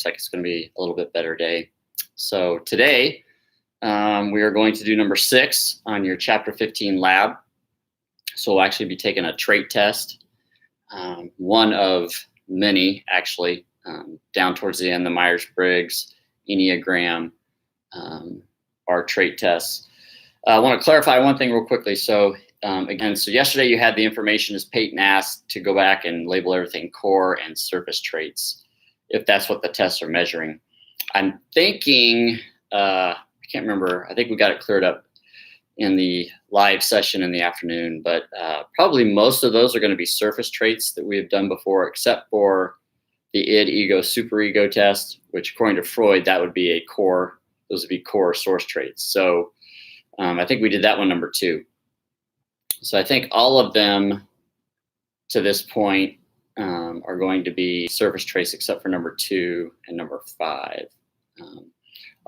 like it's going to be a little bit better day. So today we are going to do number 6 on your chapter 15 lab. So we'll actually be taking a trait test, one of many actually, down towards the end, the Myers-Briggs, Enneagram, our trait tests. I want to clarify one thing real quickly. So again, so yesterday you had the information, as Peyton asked, to go back and label everything core and surface traits, if that's what the tests are measuring. I'm thinking, I can't remember, I think we got it cleared up in the live session in the afternoon, but probably most of those are going to be surface traits that we have done before, except for the id, ego, superego test, which according to Freud, that would be a core, those would be core source traits. So I think we did that one number 2. So I think all of them to this point are going to be surface traits, except for number 2 and number 5.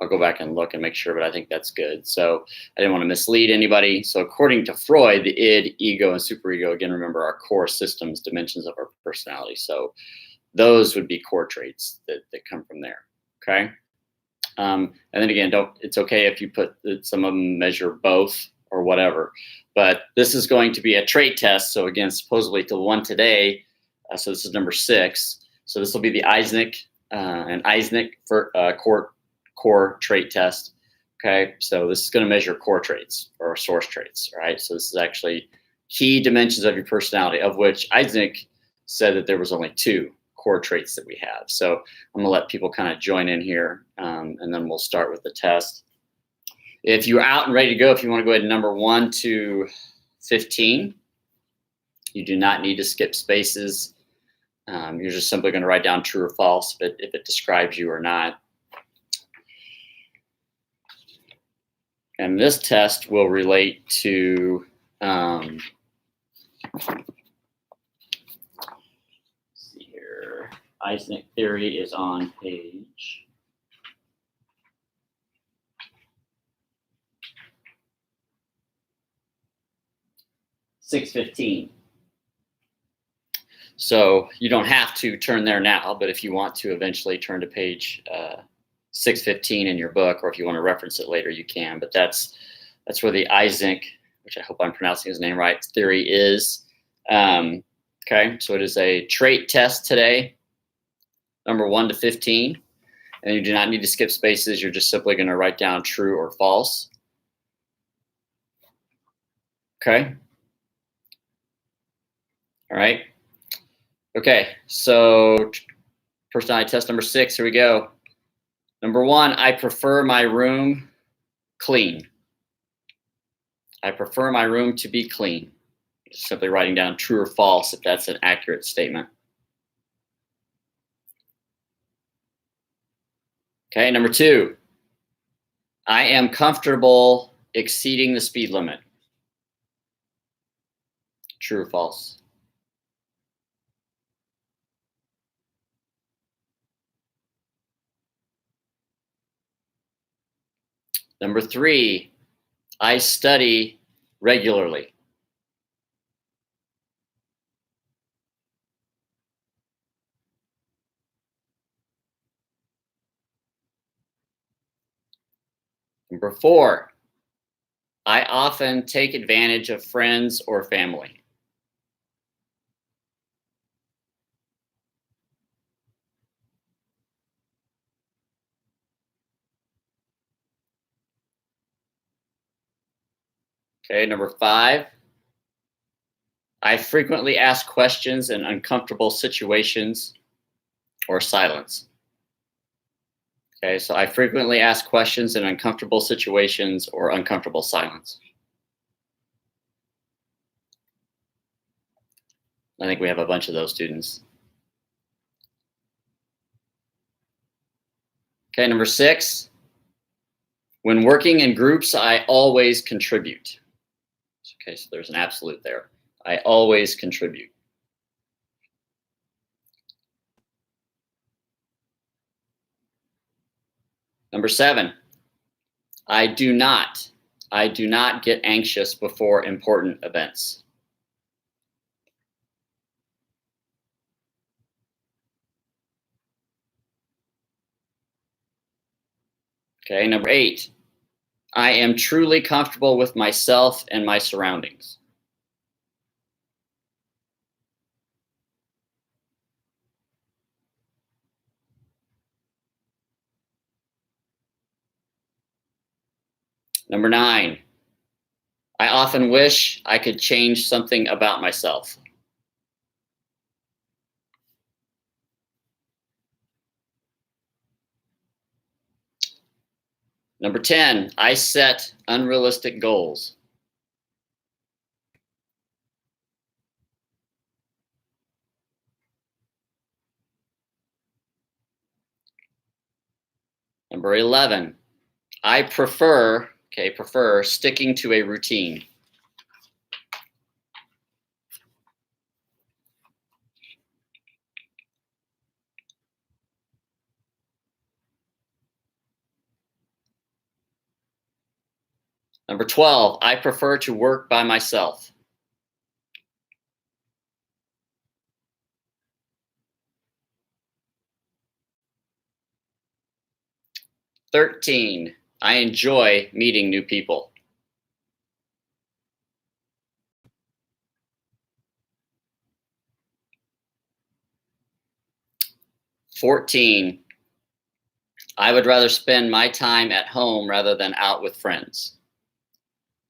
I'll go back and look and make sure, but I think that's good. So I didn't want to mislead anybody. So according to Freud, the id, ego, and superego, again, remember, are core systems, dimensions of our personality. So those would be core traits that come from there, okay? And then again, it's okay if you put some of them measure both or whatever, but this is going to be a trait test. So again, supposedly the one today, so this is number 6. So this will be the Eysenck for core trait test. Okay, so this is going to measure core traits or source traits, right? So this is actually key dimensions of your personality, of which Eysenck said that there was only 2 core traits that we have. So I'm gonna let people kind of join in here, and then we'll start with the test. If you're out and ready to go, if you want to go ahead and number 1 to 15, you do not need to skip spaces. You're just simply going to write down true or false if it describes you or not. And this test will relate to Eysenck theory is on page 615. So you don't have to turn there now, but if you want to eventually turn to page 615 in your book, or if you want to reference it later, you can. But that's where the Eysenck, which I hope I'm pronouncing his name right, theory is. Okay, so it is a trait test today, number 1 to 15, and you do not need to skip spaces. You're just simply going to write down true or false. Okay. All right. Okay, so personality test number 6, here we go. Number 1, I prefer my room clean. I prefer my room to be clean. Just simply writing down true or false if that's an accurate statement. Okay, number 2, I am comfortable exceeding the speed limit. True or false? Number 3, I study regularly. Number 4, I often take advantage of friends or family. Okay, number 5, I frequently ask questions in uncomfortable situations or silence. Okay, so I frequently ask questions in uncomfortable situations or uncomfortable silence. I think we have a bunch of those students. Okay, number 6, when working in groups, I always contribute. Okay, so there's an absolute there. I always contribute. Number 7, I do not get anxious before important events. Okay, number 8, I am truly comfortable with myself and my surroundings. Number 9, I often wish I could change something about myself. Number 10, I set unrealistic goals. Number 11, I prefer sticking to a routine. Number 12, I prefer to work by myself. "13, I enjoy meeting new people. 14, I would rather spend my time at home rather than out with friends."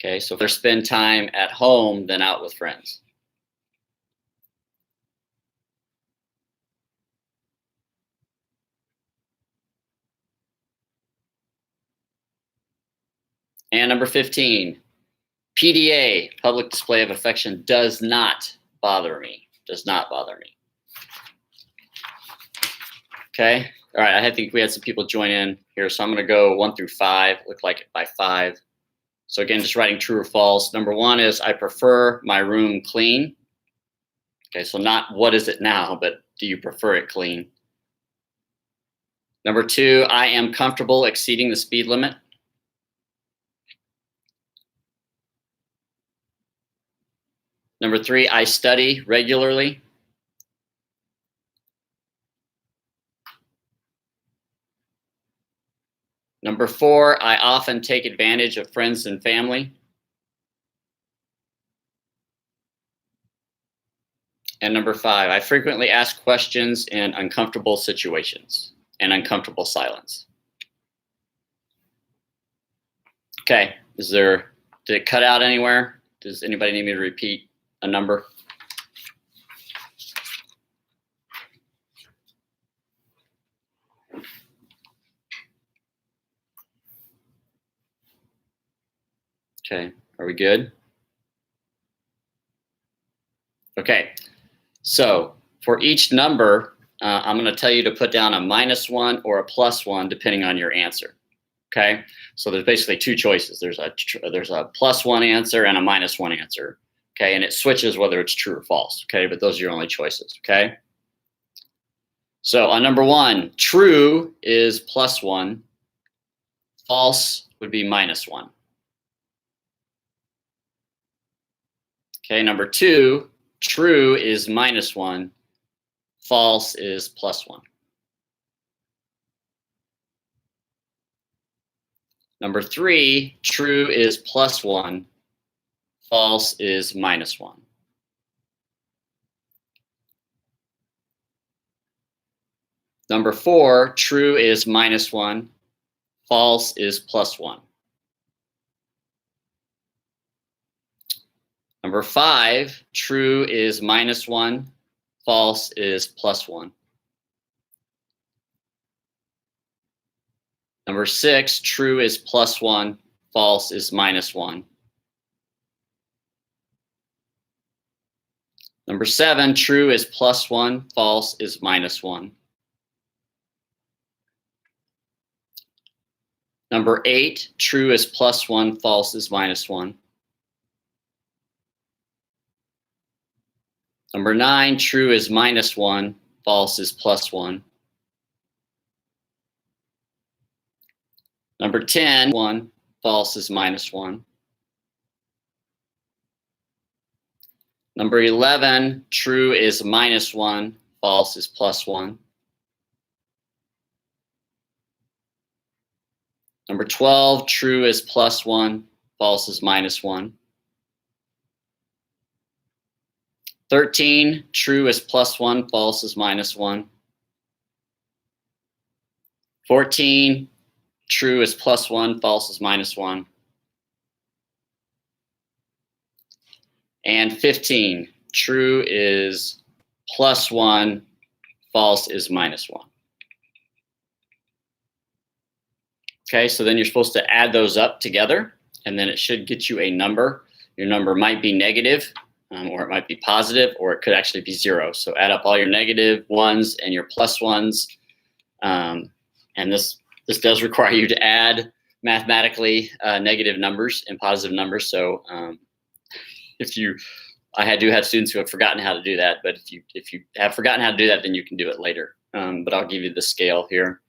Okay, so rather spend time at home than out with friends. And number 15, PDA, public display of affection, does not bother me. Does not bother me. Okay, all right, I think we had some people join in here, so I'm going to go 1 through 5, look like it by 5. So again, just writing true or false. Number 1 is I prefer my room clean. Okay, so not what is it now, but do you prefer it clean? Number 2, I am comfortable exceeding the speed limit. Number 3, I study regularly. Number 4, I often take advantage of friends and family. And number 5, I frequently ask questions in uncomfortable situations and uncomfortable silence. Okay, did it cut out anywhere? Does anybody need me to repeat a number? Okay, are we good? Okay, so for each number, I'm going to tell you to put down a -1 or a +1 depending on your answer. Okay, so there's basically 2 choices. There's a +1 answer and a -1 answer. Okay, and it switches whether it's true or false. Okay, but those are your only choices. Okay, so on number 1, true is +1, false would be -1. Okay, number 2, true is -1, false is +1. Number 3, true is +1, false is -1. Number 4, true is -1, false is +1. Number 5, true is -1, false is +1. Number 6, true is +1, false is -1. Number 7, true is +1, false is -1. Number 8, true is +1, false is -1. Number 9, true is -1, false is +1. Number 10, 1, false is -1. Number 11, true is -1, false is +1. Number 12, true is +1, false is -1. 13, true is +1, false is -1. 14, true is +1, false is -1. And 15, true is +1, false is -1. Okay, so then you're supposed to add those up together, and then it should get you a number. Your number might be negative, or it might be positive, or it could actually be 0. So add up all your negative ones and your plus ones. And this does require you to add mathematically negative numbers and positive numbers. So I do have students who have forgotten how to do that, but if you have forgotten how to do that, then you can do it later. But I'll give you the scale here.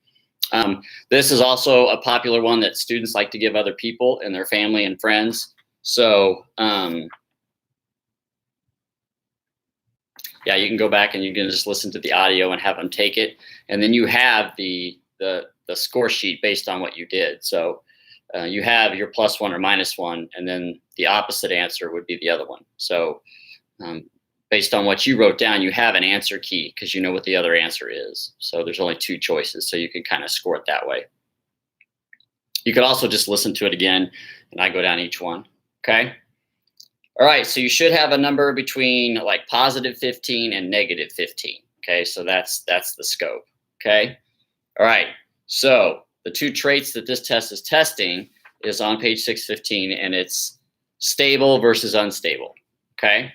This is also a popular one that students like to give other people and their family and friends. So yeah, you can go back and you can just listen to the audio and have them take it, and then you have the score sheet based on what you did. So you have your +1 or -1, and then the opposite answer would be the other one. So based on what you wrote down, you have an answer key because you know what the other answer is. So there's only 2 choices, so you can kind of score it that way. You could also just listen to it again, and I go down each one, okay? All right, so you should have a number between like +15 and -15, okay? So that's the scope, okay? All right, so the 2 traits that this test is testing is on page 615, and it's stable versus unstable, okay?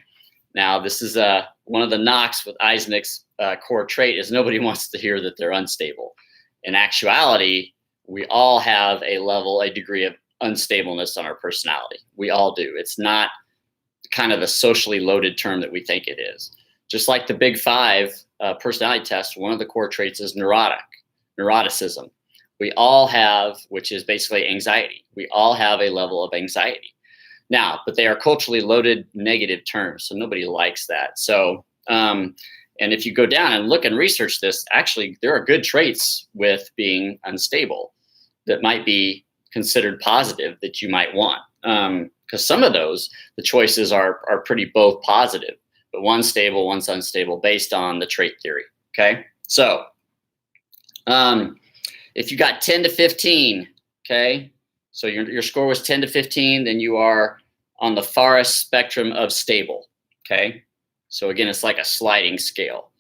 Now, this is one of the knocks with Eisenach's core trait is nobody wants to hear that they're unstable. In actuality, we all have a degree of unstableness on our personality. We all do. It's not kind of the socially loaded term that we think it is. Just like the Big 5 personality test, one of the core traits is neuroticism. We all have, which is basically anxiety. We all have a level of anxiety. Now, but they are culturally loaded negative terms, so nobody likes that. So, and if you go down and look and research this, actually, there are good traits with being unstable that might be considered positive that you might want. Because some of those, the choices are pretty both positive, but one's stable, one's unstable based on the trait theory, okay? So, if you got 10 to 15, okay, so your score was 10 to 15, then you are on the farthest spectrum of stable, okay? So again, it's like a sliding scale.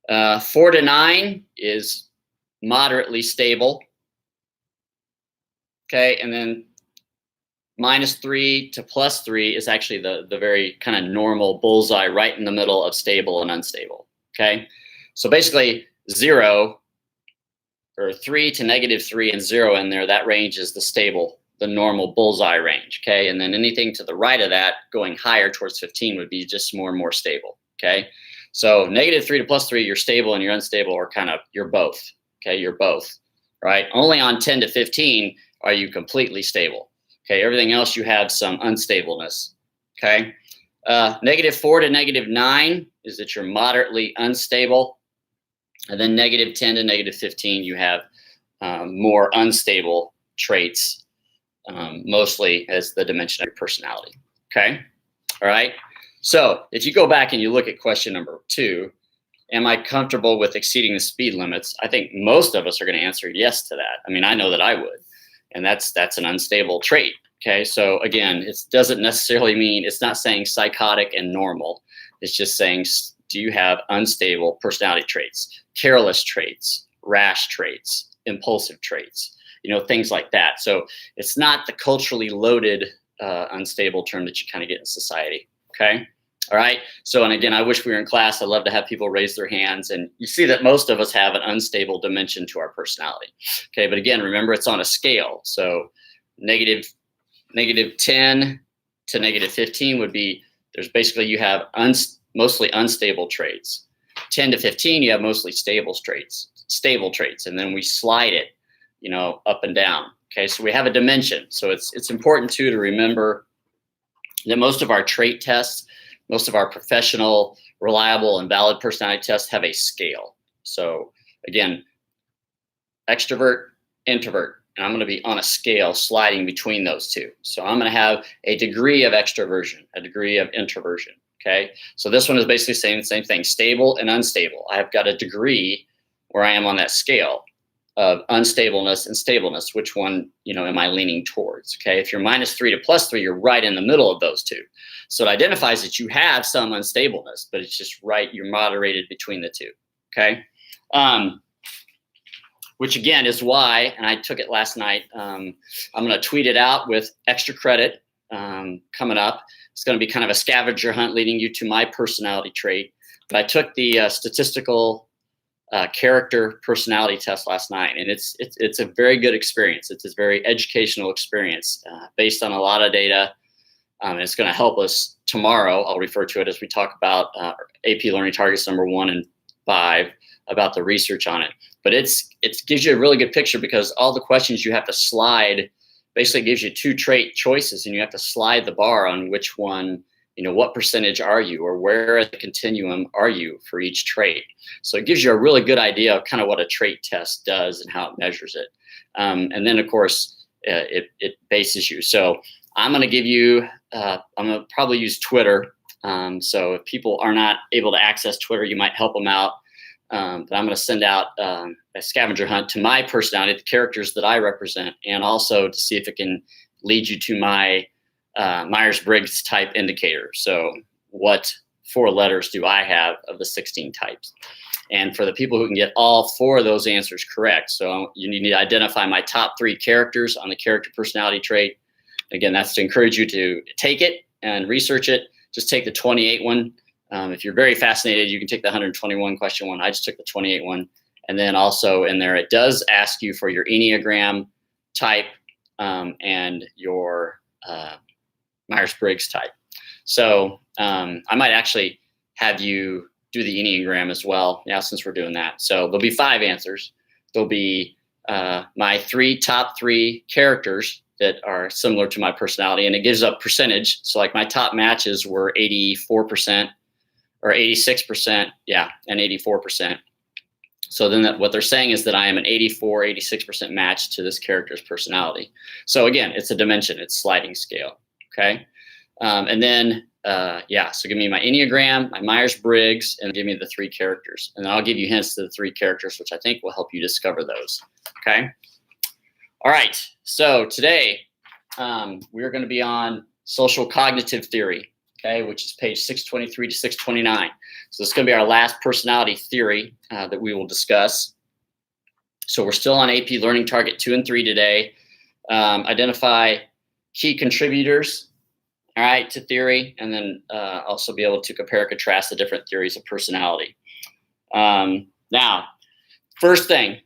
4 to 9 is moderately stable, okay? And then -3 to +3 is actually the very kind of normal bullseye right in the middle of stable and unstable, okay? So basically 0 or 3 to -3 and 0 in there, that range is the stable, the normal bullseye range, okay? And then anything to the right of that going higher towards 15 would be just more and more stable, okay? So -3 to +3, you're stable and you're unstable, or kind of, you're both, okay? You're both, right? Only on 10 to 15 are you completely stable, okay? Everything else you have some unstableness, okay? -4 to -9 is that you're moderately unstable. And then -10 to -15, you have more unstable traits, mostly as the dimension of your personality, okay? All right, so if you go back and you look at question number 2, am I comfortable with exceeding the speed limits? I think most of us are gonna answer yes to that. I mean, I know that I would, and that's an unstable trait, okay? So again, it doesn't necessarily mean, it's not saying psychotic and normal. It's just saying, do you have unstable personality traits, careless traits, rash traits, impulsive traits, things like that. So it's not the culturally loaded unstable term that you kind of get in society, okay? All right, so, and again, I wish we were in class. I'd love to have people raise their hands, and you see that most of us have an unstable dimension to our personality, okay? But again, remember, it's on a scale. So -10 to -15 would be, there's basically, you have mostly unstable traits. 10 to 15, you have mostly stable traits, and then we slide it, up and down. Okay, so we have a dimension. So it's important too to remember that most of our trait tests, most of our professional, reliable, and valid personality tests have a scale. So again, extrovert, introvert, and I'm going to be on a scale sliding between those two. So I'm going to have a degree of extroversion, a degree of introversion. Okay, so this one is basically saying the same thing, stable and unstable. I've got a degree where I am on that scale of unstableness and stableness. Which one, am I leaning towards? Okay, if you're -3 to +3, you're right in the middle of those two. So it identifies that you have some unstableness, but it's just right, you're moderated between the two. Okay, which again is why, and I took it last night, I'm going to tweet it out with extra credit coming up. It's going to be kind of a scavenger hunt leading you to my personality trait. But I took the statistical character personality test last night, and it's a very good experience. It's a very educational experience based on a lot of data. And it's going to help us tomorrow. I'll refer to it as we talk about AP Learning Targets number 1 and 5, about the research on it. But it gives you a really good picture, because all the questions you have to slide basically gives you 2 trait choices, and you have to slide the bar on which one, what percentage are you, or where at the continuum are you for each trait. So it gives you a really good idea of kind of what a trait test does and how it measures it. And then, of course, it bases you. So I'm going to give you, I'm going to probably use Twitter. So if people are not able to access Twitter, you might help them out. But I'm going to send out a scavenger hunt to my personality, the characters that I represent, and also to see if it can lead you to my Myers-Briggs type indicator. So what 4 letters do I have of the 16 types? And for the people who can get all 4 of those answers correct, so you need to identify my top 3 characters on the character personality trait. Again, that's to encourage you to take it and research it. Just take the 28 one. If you're very fascinated, you can take the 121 question one. I just took the 28 one. And then also in there, it does ask you for your Enneagram type and your Myers-Briggs type. So I might actually have you do the Enneagram as well, since we're doing that. So there'll be 5 answers. There'll be my top 3 characters that are similar to my personality, and it gives a percentage. So like my top matches were 84%. Or 86%, and 84%. So then what they're saying is that I am an 84, 86% match to this character's personality. So again, it's a dimension, it's sliding scale, okay? And then, so give me my Enneagram, my Myers-Briggs, and give me the 3 characters. And then I'll give you hints to the 3 characters, which I think will help you discover those, okay? All right, so today we're gonna be on social cognitive theory. Okay, which is page 623 to 629. So this is going to be our last personality theory that we will discuss. So we're still on AP Learning Target 2 and 3 today. Identify key contributors, all right, to theory, and then also be able to compare and contrast the different theories of personality. Now, first thing,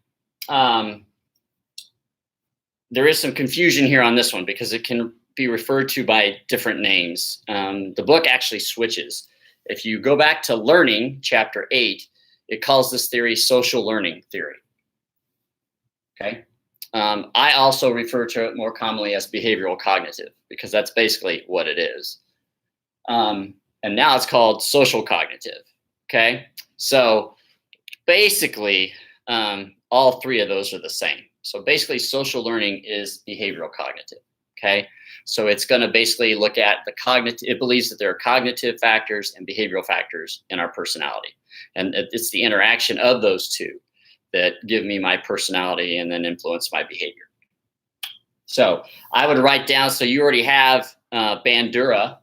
there is some confusion here on this one, because it can be referred to by different names. The book actually switches. If you go back to Learning, chapter 8, it calls this theory social learning theory. Okay. I also refer to it more commonly as behavioral cognitive, because that's basically what it is. And now it's called social cognitive. Okay. So basically, all 3 of those are the same. So basically, social learning is behavioral cognitive. Okay. So it's going to basically look at the cognitive. It believes that there are cognitive factors and behavioral factors in our personality. And it's the interaction of those 2 that give me my personality and then influence my behavior. So I would write down, so you already have Bandura.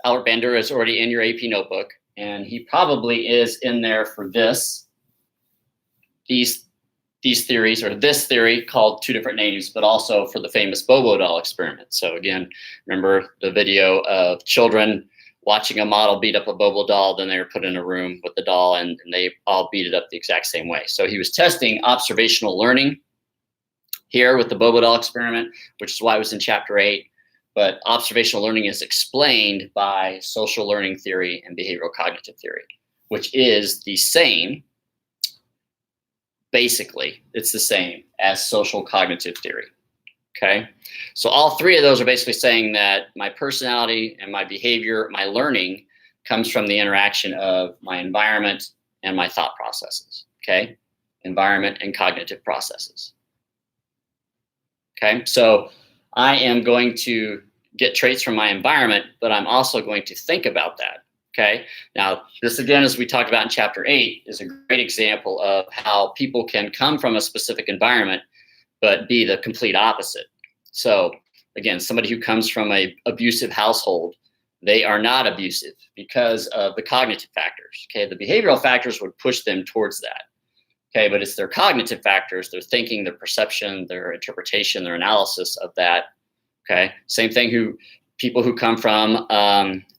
Albert Bandura is already in your AP notebook, and he probably is in there for these theories, or this theory, called 2 different names, but also for the famous Bobo doll experiment. So again, remember the video of children watching a model beat up a Bobo doll, then they were put in a room with the doll, and they all beat it up the exact same way. So he was testing observational learning here with the Bobo doll experiment, which is why it was in chapter 8. But observational learning is explained by social learning theory and behavioral cognitive theory, which is the same. Basically, it's the same as social cognitive theory, okay? So all 3 of those are basically saying that my personality and my behavior, my learning, comes from the interaction of my environment and my thought processes, okay? Environment and cognitive processes. Okay, so I am going to get traits from my environment, but I'm also going to think about that. Okay, now this again, as we talked about in chapter 8, is a great example of how people can come from a specific environment, but be the complete opposite. So again, somebody who comes from a abusive household, they are not abusive because of the cognitive factors. Okay, the behavioral factors would push them towards that. Okay, but it's their cognitive factors, their thinking, their perception, their interpretation, their analysis of that. Okay, same thing people who come from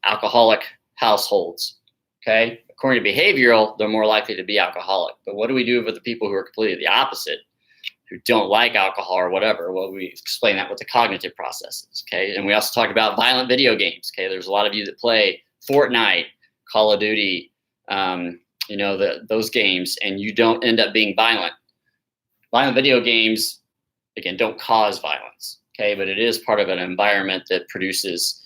alcoholic households. Okay, according to behavioral, they're more likely to be alcoholic. But what do we do with the people who are completely the opposite, who don't like alcohol or whatever? Well, we explain that with the cognitive processes. Okay, and we also talk about violent video games. Okay, there's a lot of you that play Fortnite, Call of Duty, those games, and you don't end up being violent. Violent video games, again, don't cause violence. Okay, but it is part of an environment that produces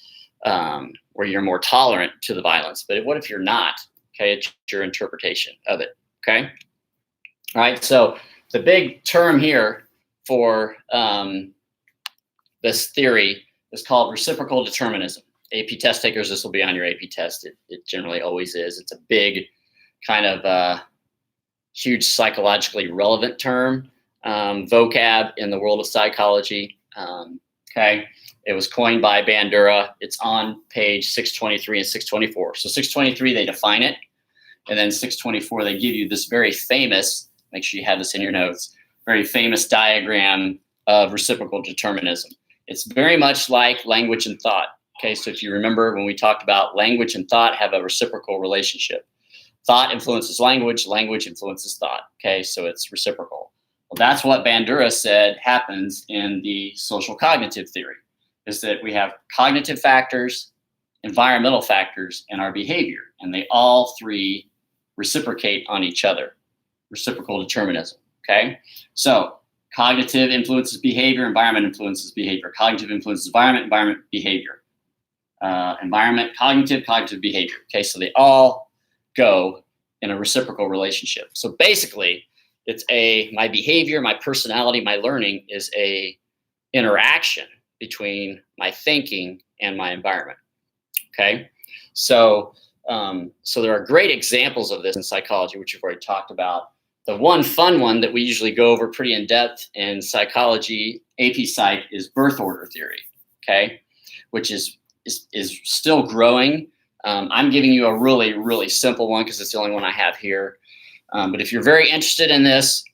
where you're more tolerant to the violence. But what if you're not? Okay, it's your interpretation of it. Okay, all right. So the big term here for this theory is called reciprocal determinism. AP test takers, this will be on your AP test. It generally always is. It's a big kind of huge psychologically relevant term, vocab in the world of psychology. Okay, it was coined by Bandura. It's on page 623 and 624. So 623, they define it. And then 624, they give you this very famous, make sure you have this in your notes, very famous diagram of reciprocal determinism. It's very much like language and thought. Okay, so if you remember when we talked about language and thought have a reciprocal relationship. Thought influences language, language influences thought. Okay, so it's reciprocal. Well, that's what Bandura said happens in the social cognitive theory, is that we have cognitive factors, environmental factors, and our behavior, and they all three reciprocate on each other. Reciprocal determinism. Okay, so cognitive influences behavior, environment influences behavior. Cognitive influences environment, environment behavior. Environment, cognitive, cognitive behavior. Okay, so they all go in a reciprocal relationship. So basically, it's my behavior, my personality, my learning is a interaction between my thinking and my environment. Okay, so there are great examples of this in psychology, which we've already talked about. The one fun one that we usually go over pretty in depth in psychology, AP Psych, is birth order theory. Okay, which is still growing. I'm giving you a really, really simple one because it's the only one I have here. But if you're very interested in this,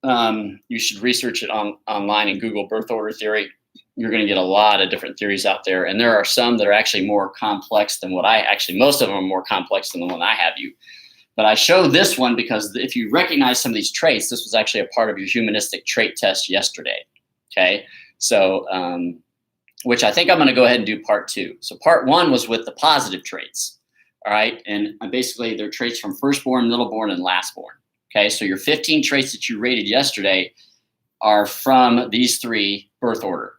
you should research it online and Google birth order theory. You're going to get a lot of different theories out there. And there are some that are actually more complex than most of them are more complex than the one I have you. But I show this one because if you recognize some of these traits, this was actually a part of your humanistic trait test yesterday. Okay, so which I think I'm going to go ahead and do part 2. So part 1 was with the positive traits. All right, and basically they're traits from firstborn, middleborn, and lastborn. Okay, so your 15 traits that you rated yesterday are from these 3 birth order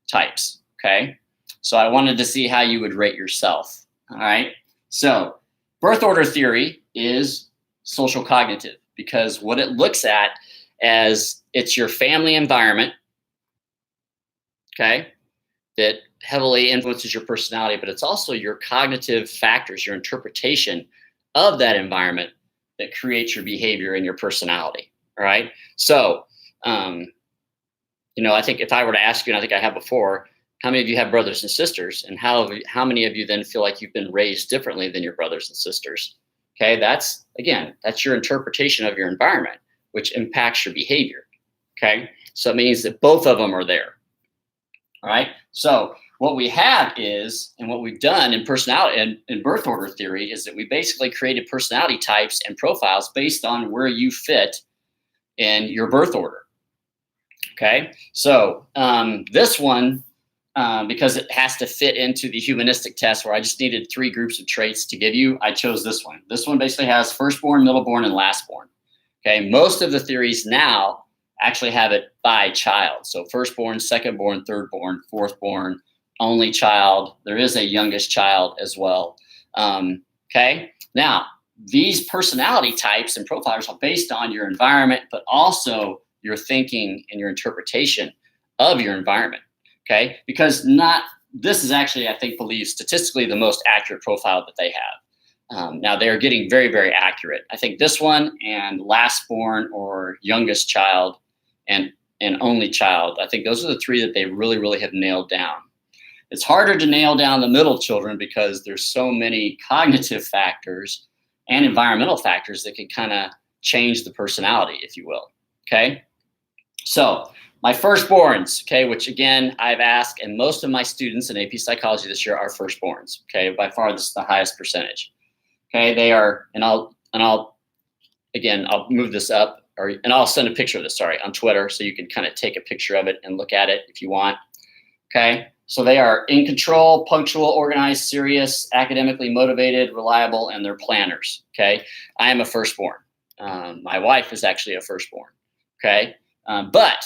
types. Okay, so I wanted to see how you would rate yourself. All right, so birth order theory is social cognitive because what it looks at as it's your family environment, okay, that heavily influences your personality, but it's also your cognitive factors, your interpretation of that environment that creates your behavior and your personality. All right. So, I think if I were to ask you, and I think I have before, how many of you have brothers and sisters, and how many of you then feel like you've been raised differently than your brothers and sisters? Okay. That's your interpretation of your environment, which impacts your behavior. Okay. So it means that both of them are there. All right. So what we have is, and what we've done in personality and in birth order theory is that we basically created personality types and profiles based on where you fit in your birth order. Okay. So this one, because it has to fit into the humanistic test where I just needed 3 groups of traits to give you, I chose this one. This one basically has firstborn, middleborn, and lastborn. Okay. Most of the theories now actually have it by child. So firstborn, secondborn, thirdborn, fourthborn, only child. There is a youngest child as well. Okay. Now, these personality types and profiles are based on your environment, but also your thinking and your interpretation of your environment, okay? Because this is actually, I think, believed statistically the most accurate profile that they have. Now, they're getting very, very accurate. I think this one and last born or youngest child and only child, I think those are the three that they really, really have nailed down. It's harder to nail down the middle children because there's so many cognitive factors and environmental factors that can kind of change the personality, if you will, okay? So my firstborns, okay, which again, I've asked, and most of my students in AP Psychology this year are firstborns, okay? By far, this is the highest percentage, okay? They are, and I'll move this up, and I'll send a picture of this, on Twitter, so you can kind of take a picture of it and look at it if you want, okay? So they are in control, punctual, organized, serious, academically motivated, reliable, and they're planners, okay? I am a firstborn. My wife is actually a firstborn, okay? But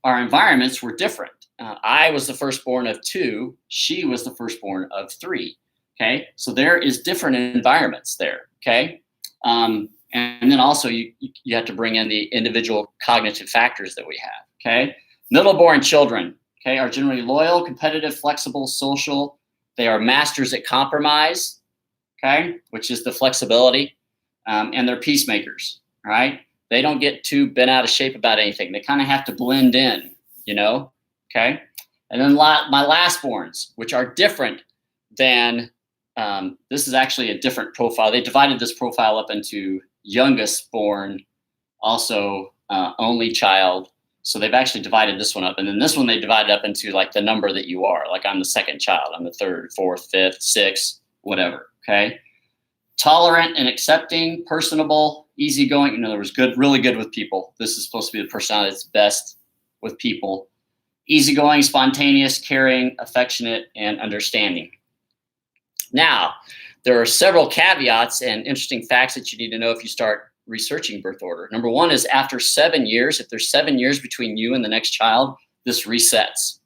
our environments were different. I was the firstborn of 2. She was the firstborn of 3, okay? So there is different environments there, okay? And then also you have to bring in the individual cognitive factors that we have, okay? Middleborn children, okay, are generally loyal, competitive, flexible, social. They are masters at compromise, okay, which is the flexibility, and they're peacemakers, right? They don't get too bent out of shape about anything. They kind of have to blend in, okay? And then my lastborns, which are different than, this is actually a different profile. They divided this profile up into youngest born, also only child. So they've actually divided this one up. And then this one they divided up into like the number that you are. Like I'm the second child. I'm the third, fourth, fifth, sixth, whatever, okay? Tolerant and accepting, personable, easygoing. In other words, really good with people. This is supposed to be the personality that's best with people. Easygoing, spontaneous, caring, affectionate, and understanding. Now, there are several caveats and interesting facts that you need to know if you start researching birth order. Number one is after 7 years, if there's 7 years between you and the next child, this resets,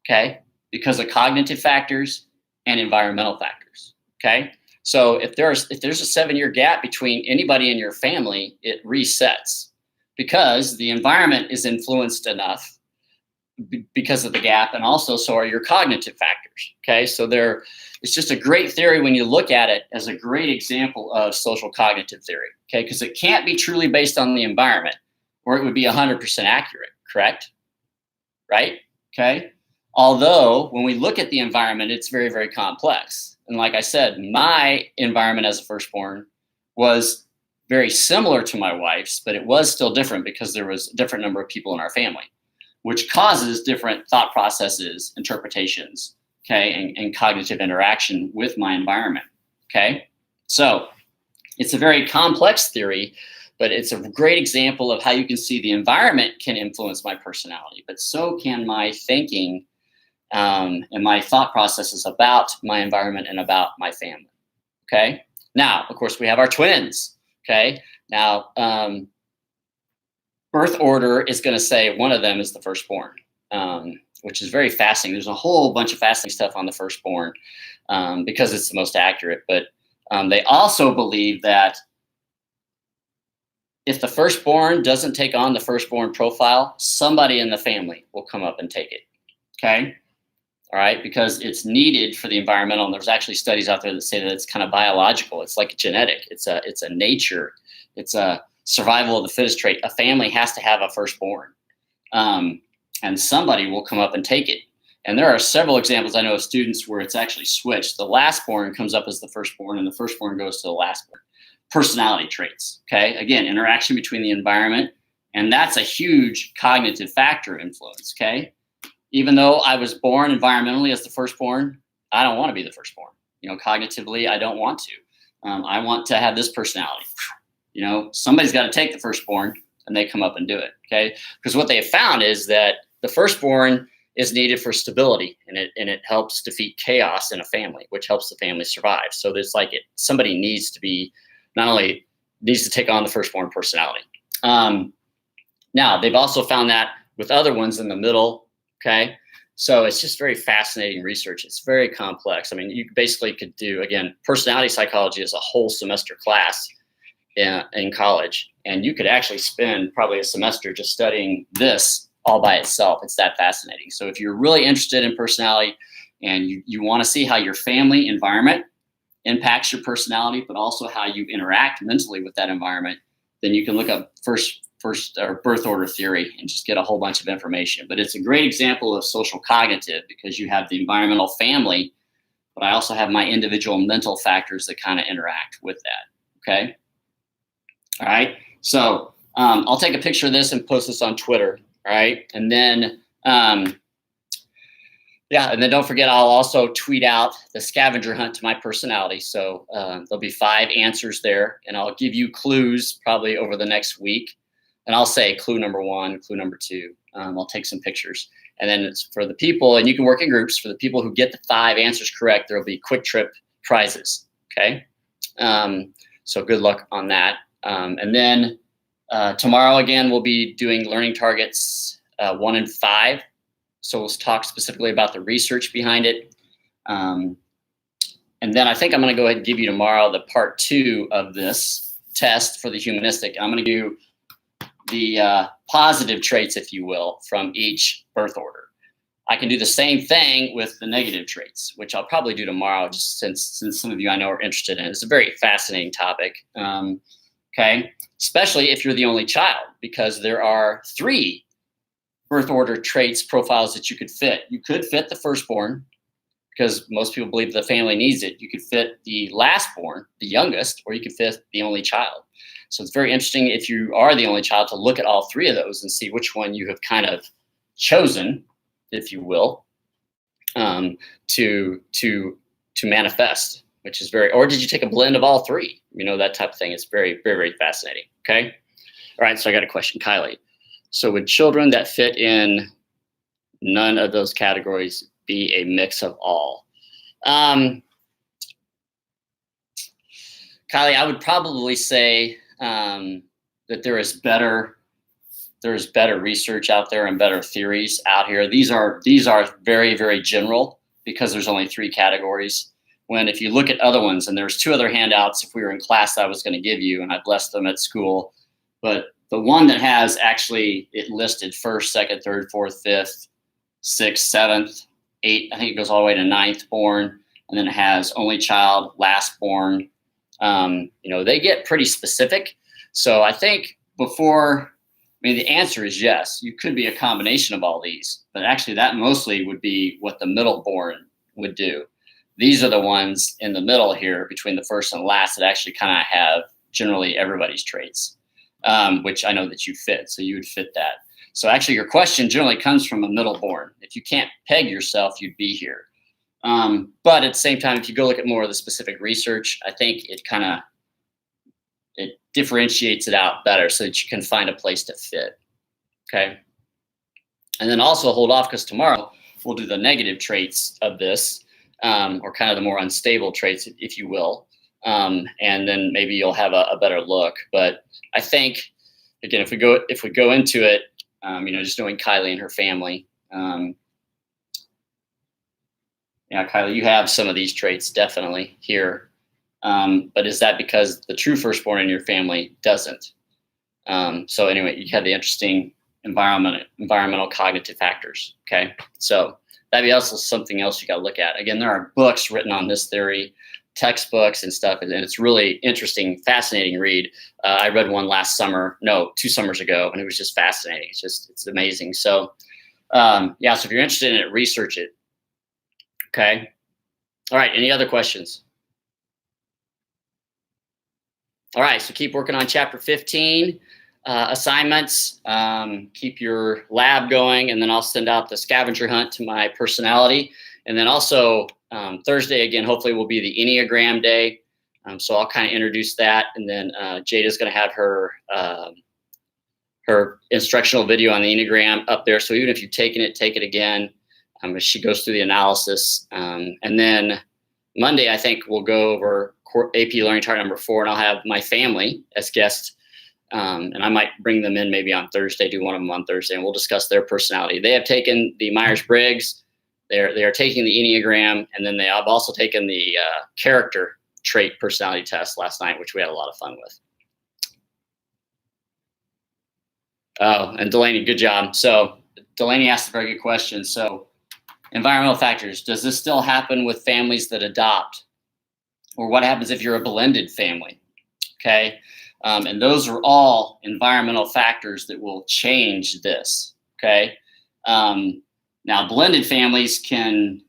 okay? Because of cognitive factors and environmental factors, okay? So if there's a 7-year gap between anybody in your family, it resets because the environment is influenced enough because of the gap, and also so are your cognitive factors, okay? So it's just a great theory when you look at it as a great example of social cognitive theory, okay? Because it can't be truly based on the environment or it would be 100% accurate, correct? Right? Okay? Although when we look at the environment, it's very, very complex. And like I said, my environment as a firstborn was very similar to my wife's, but it was still different because there was a different number of people in our family, which causes different thought processes, interpretations, okay, and cognitive interaction with my environment, okay? So it's a very complex theory, but it's a great example of how you can see the environment can influence my personality, but so can my thinking and my thought processes about my environment and about my family, okay? Now, of course, we have our twins, okay? Now, birth order is going to say one of them is the firstborn, which is very fascinating. There's a whole bunch of fascinating stuff on the firstborn because it's the most accurate. But they also believe that if the firstborn doesn't take on the firstborn profile, somebody in the family will come up and take it, okay? All right, because it's needed for the environmental. And there's actually studies out there that say that it's kind of biological. It's like genetic. It's a nature. It's a survival of the fittest trait. A family has to have a firstborn, and somebody will come up and take it. And there are several examples I know of students where it's actually switched. The lastborn comes up as the firstborn, and the firstborn goes to the lastborn. Personality traits, okay? Again, interaction between the environment, and that's a huge cognitive factor influence, okay? Even though I was born environmentally as the firstborn, I don't want to be the firstborn. Cognitively, I don't want to. I want to have this personality. Somebody's got to take the firstborn, and they come up and do it, okay? Because what they have found is that the firstborn is needed for stability, and it helps defeat chaos in a family, which helps the family survive. So there's somebody needs to be, not only needs to take on the firstborn personality. Now, they've also found that with other ones in the middle, okay? So it's just very fascinating research. It's very complex. I mean, you basically could do, again, personality psychology is a whole semester class in college. And you could actually spend probably a semester just studying this all by itself. It's that fascinating. So if you're really interested in personality and you want to see how your family environment impacts your personality, but also how you interact mentally with that environment, then you can look up first or birth order theory and just get a whole bunch of information. But it's a great example of social cognitive because you have the environmental family, but I also have my individual mental factors that kind of interact with that. Okay. All right. So I'll take a picture of this and post this on Twitter. All right. And then, yeah, and then don't forget, I'll also tweet out the scavenger hunt to my personality. So there'll be 5 answers there, and I'll give you clues probably over the next week. And I'll say clue number 1, clue number 2. I'll take some pictures. And then it's for the people, and you can work in groups, for the people who get the 5 answers correct, there'll be quick trip prizes. Okay. So good luck on that. And then tomorrow, again, we'll be doing learning targets 1 and 5. So we'll talk specifically about the research behind it. And then I think I'm going to go ahead and give you tomorrow the part 2 of this test for the humanistic. I'm going to do the positive traits, if you will, from each birth order. I can do the same thing with the negative traits, which I'll probably do tomorrow, just since some of you I know are interested in it. It's a very fascinating topic. Okay, especially if you're the only child, because there are 3 birth order traits profiles that you could fit. You could fit the firstborn because most people believe the family needs it. You could fit the lastborn, the youngest, or you could fit the only child. So it's very interesting if you are the only child to look at all 3 of those and see which one you have kind of chosen, if you will, to manifest, which is very, or did you take a blend of all 3? You know, that type of thing. It's very, very, very fascinating. Okay. All right. So I got a question, Kylie. So would children that fit in none of those categories be a mix of all? Kylie, I would probably say that there is better research out there and better theories out here. These are very, very general because there's only 3 categories. When if you look at other ones, and there's 2 other handouts if we were in class I was going to give you, and I blessed them at school, but the one that has actually it listed 1st, 2nd, 3rd, 4th, 5th, 6th, 7th, 8th, I think it goes all the way to 9th born, and then it has only child, last born. You know, they get pretty specific. So I think the answer is yes, you could be a combination of all these, but actually that mostly would be what the middle born would do. These are the ones in the middle here between the first and last that actually kind of have generally everybody's traits. Which I know that you fit, so you would fit that. So actually your question generally comes from a middle born. If you can't peg yourself, you'd be here. But at the same time, if you go look at more of the specific research, I think it differentiates it out better so that you can find a place to fit. Okay. And then also hold off because tomorrow we'll do the negative traits of this, or kind of the more unstable traits, if you will. And then maybe you'll have a better look. But I think, again, if we go into it, you know, just knowing Kylie and her family, yeah, Kylie, you have some of these traits definitely here. But is that because the true firstborn in your family doesn't? So anyway, you have the interesting environmental cognitive factors. Okay, so that'd be also something else you got to look at. Again, there are books written on this theory, textbooks and stuff, and it's really interesting, fascinating read. I read one 2 summers ago, and it was just fascinating. It's amazing. So yeah, so if you're interested in it, research it. Okay. All right. Any other questions? All right. So keep working on chapter 15 assignments. Keep your lab going, and then I'll send out the scavenger hunt to my personality. And then also Thursday, again, hopefully will be the Enneagram day. So I'll kind of introduce that. And then Jada's going to have her instructional video on the Enneagram up there. So even if you've taken it, take it again. As she goes through the analysis. And then Monday, I think we'll go over AP Learning Target number 4, and I'll have my family as guests. And I might bring them in maybe on Thursday, do one of them on Thursday, and we'll discuss their personality. They have taken the Myers-Briggs. They are taking the Enneagram, and then I've also taken the character trait personality test last night, which we had a lot of fun with. Oh, and Delaney, good job. So Delaney asked a very good question. So environmental factors, does this still happen with families that adopt? Or what happens if you're a blended family? Okay. And those are all environmental factors that will change this. Okay. Now, blended families can,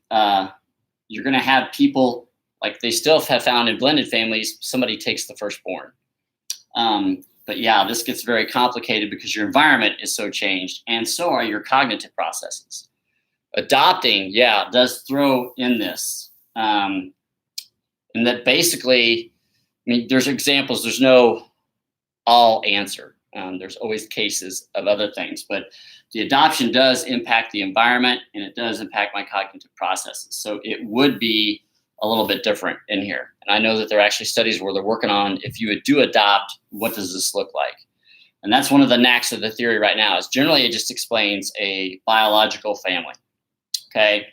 you're going to have people, like they still have found in blended families, somebody takes the firstborn. But yeah, this gets very complicated because your environment is so changed, and so are your cognitive processes. Adopting, yeah, does throw in this. And that basically, I mean, there's examples, there's no all answer. There's always cases of other things, but the adoption does impact the environment and it does impact my cognitive processes. So it would be a little bit different in here. And I know that there are actually studies where they're working on, if you do adopt, what does this look like? And that's one of the knacks of the theory right now, is generally it just explains a biological family. Okay.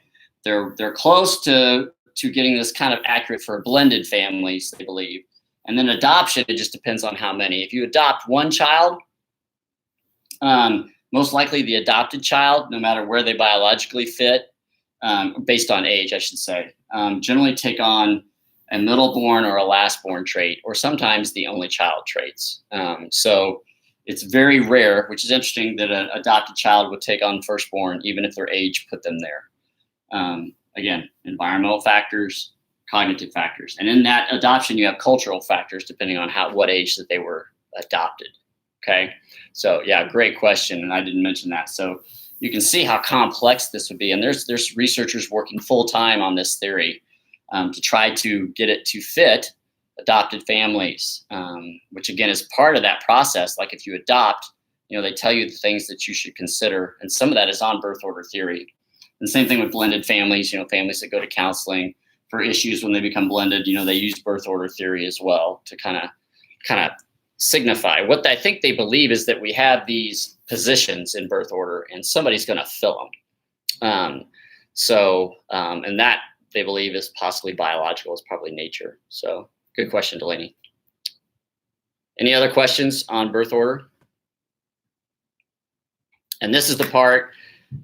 They're close to getting this kind of accurate for blended families, they believe. And then adoption, it just depends on how many. If you adopt one child, most likely the adopted child, no matter where they biologically fit, based on age, I should say, generally take on a middleborn or a lastborn trait, or sometimes the only child traits. So it's very rare, which is interesting, that an adopted child would take on firstborn, even if their age put them there. Again, environmental factors, cognitive factors. And in that adoption, you have cultural factors depending on what age that they were adopted. Okay. So yeah, great question. And I didn't mention that. So you can see how complex this would be. And there's researchers working full time on this theory to try to get it to fit adopted families, which again is part of that process. Like if you adopt, they tell you the things that you should consider. And some of that is on birth order theory. And same thing with blended families, families that go to counseling for issues when they become blended, they use birth order theory as well to kind of signify. What I think they believe is that we have these positions in birth order and somebody's going to fill them. And that they believe is possibly biological, is probably nature. So good question, Delaney. Any other questions on birth order? And this is the part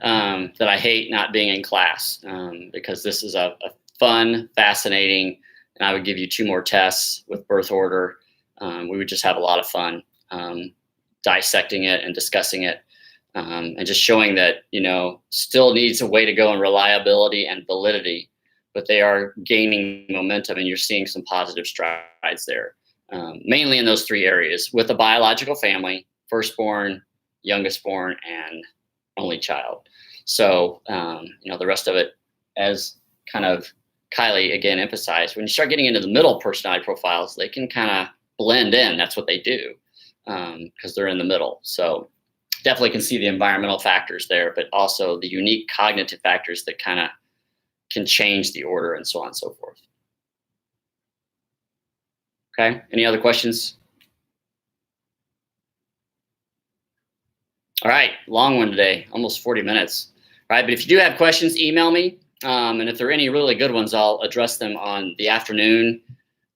that I hate not being in class, because this is a fun, fascinating, and I would give you 2 more tests with birth order. We would just have a lot of fun dissecting it and discussing it, and just showing that, still needs a way to go in reliability and validity, but they are gaining momentum and you're seeing some positive strides there, mainly in those 3 areas with a biological family, firstborn, youngest born, and only child. So, the rest of it, as kind of Kylie again emphasized, when you start getting into the middle personality profiles, they can kind of blend in. That's what they do, because they're in the middle. So definitely can see the environmental factors there, but also the unique cognitive factors that kind of can change the order and so on and so forth. Okay, any other questions? All right, long one today, almost 40 minutes. All right, but if you do have questions, email me. And if there are any really good ones, I'll address them on the afternoon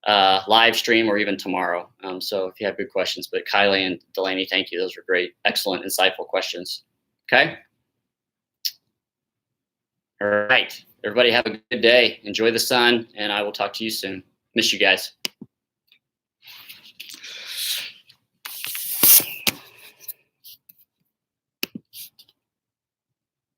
live stream or even tomorrow. So if you have good questions, but Kylie and Delaney, thank you. Those were great, excellent, insightful questions. Okay. All right, everybody have a good day. Enjoy the sun, and I will talk to you soon. Miss you guys.